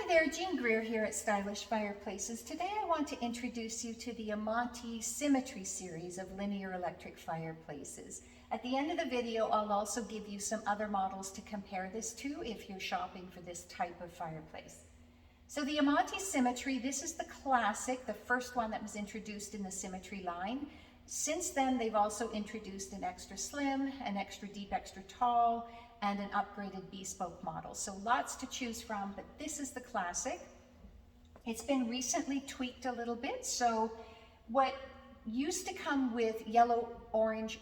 Hi there, Jean Greer here at Stylish Fireplaces. Today I want to introduce you to the Amantii Symmetry series of linear electric fireplaces. At the end of the video, I'll also give you some other models to compare this to if you're shopping for this type of fireplace. So the Amantii Symmetry, this is the classic, the first one that was introduced in the Symmetry line. Since then, they've also introduced an extra slim, an extra deep, extra tall, and an upgraded bespoke model. So lots to choose from, but this is the classic. It's been recently tweaked a little bit. So what used to come with yellow, orange,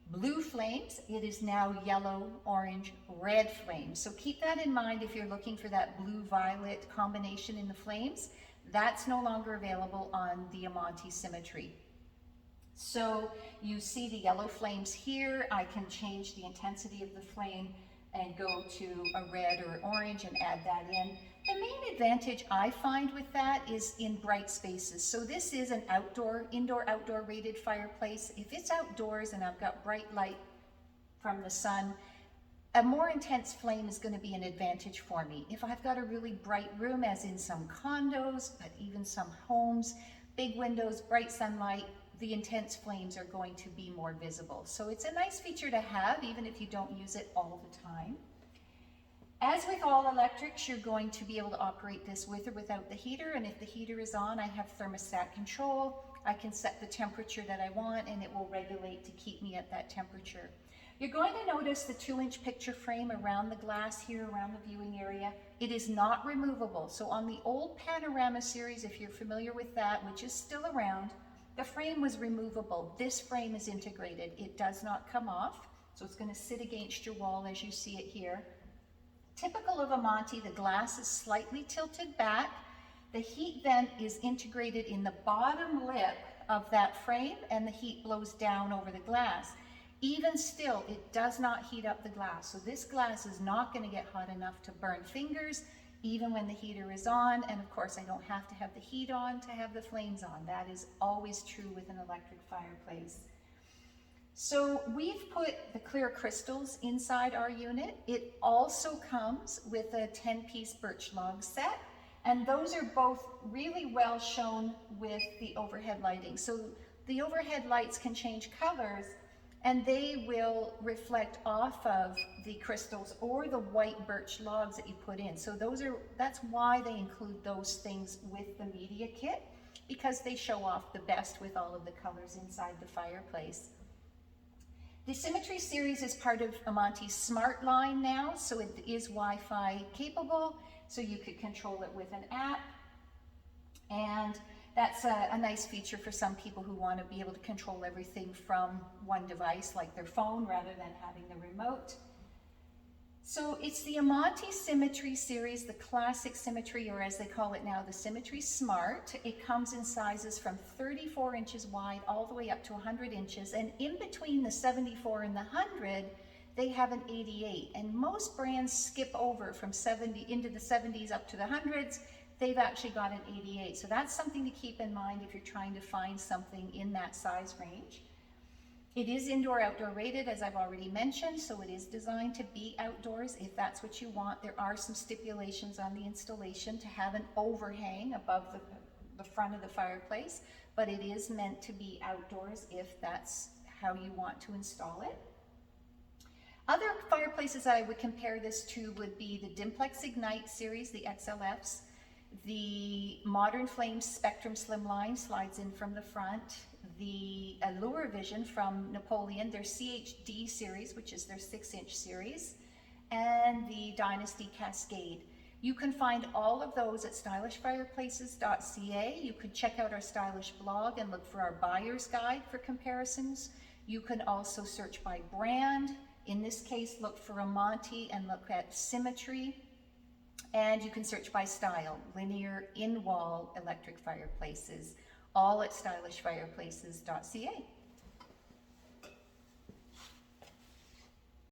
blue flames, it is now yellow, orange, red flames. So keep that in mind if you're looking for that blue-violet combination in the flames. That's no longer available on the Amantii Symmetry. So you see the yellow flames here. I can change the intensity of the flame and go to a red or orange and add that in. The main advantage I find with that is in bright spaces. So this is an indoor-outdoor rated fireplace. If it's outdoors and I've got bright light from the sun, a more intense flame is going to be an advantage for me. If I've got a really bright room, as in some condos, but even some homes, big windows, bright sunlight, the intense flames are going to be more visible. So it's a nice feature to have, even if you don't use it all the time. As with all electrics, you're going to be able to operate this with or without the heater, and if the heater is on, I have thermostat control. I can set the temperature that I want, and it will regulate to keep me at that temperature. You're going to notice the 2-inch picture frame around the glass here, around the viewing area. It is not removable. So on the old Panorama series, if you're familiar with that, which is still around, the frame was removable. This frame is integrated. It does not come off, so it's going to sit against your wall as you see it here. Typical of Amantii, the glass is slightly tilted back. The heat vent is integrated in the bottom lip of that frame, and the heat blows down over the glass. Even still, it does not heat up the glass. So this glass is not going to get hot enough to burn fingers, even when the heater is on. And of course, I don't have to have the heat on to have the flames on. That is always true with an electric fireplace. So we've put the clear crystals inside our unit. It also comes with a 10-piece birch log set, and those are both really well shown with the overhead lighting. So the overhead lights can change colors, and they will reflect off of the crystals or the white birch logs that you put in. So that's why they include those things with the media kit, because they show off the best with all of the colors inside the fireplace. The Symmetry series is part of Amantii Smart line now, so it is Wi-Fi capable, so you could control it with an app. And that's a nice feature for some people who want to be able to control everything from one device, like their phone, rather than having the remote. So it's the Amantii Symmetry series, the classic Symmetry, or as they call it now, the Symmetry Smart. It comes in sizes from 34 inches wide all the way up to 100 inches. And in between the 74 and the 100, they have an 88. And most brands skip over from 70 into the 70s up to the 100s. They've actually got an 88. So that's something to keep in mind if you're trying to find something in that size range. It is indoor-outdoor rated, as I've already mentioned, so it is designed to be outdoors if that's what you want. There are some stipulations on the installation to have an overhang above the front of the fireplace, but it is meant to be outdoors if that's how you want to install it. Other fireplaces that I would compare this to would be the Dimplex Ignite series, the XLFs. The Modern Flames Spectrum Slimline slides in from the front. The Allure Vision from Napoleon, their CHD series, which is their 6-inch series, and the Dynasty Cascade. You can find all of those at stylishfireplaces.ca. You could check out our Stylish blog and look for our buyer's guide for comparisons. You can also search by brand. In this case, look for Amantii and look at Symmetry. And you can search by style, linear, in-wall electric fireplaces, all at stylishfireplaces.ca.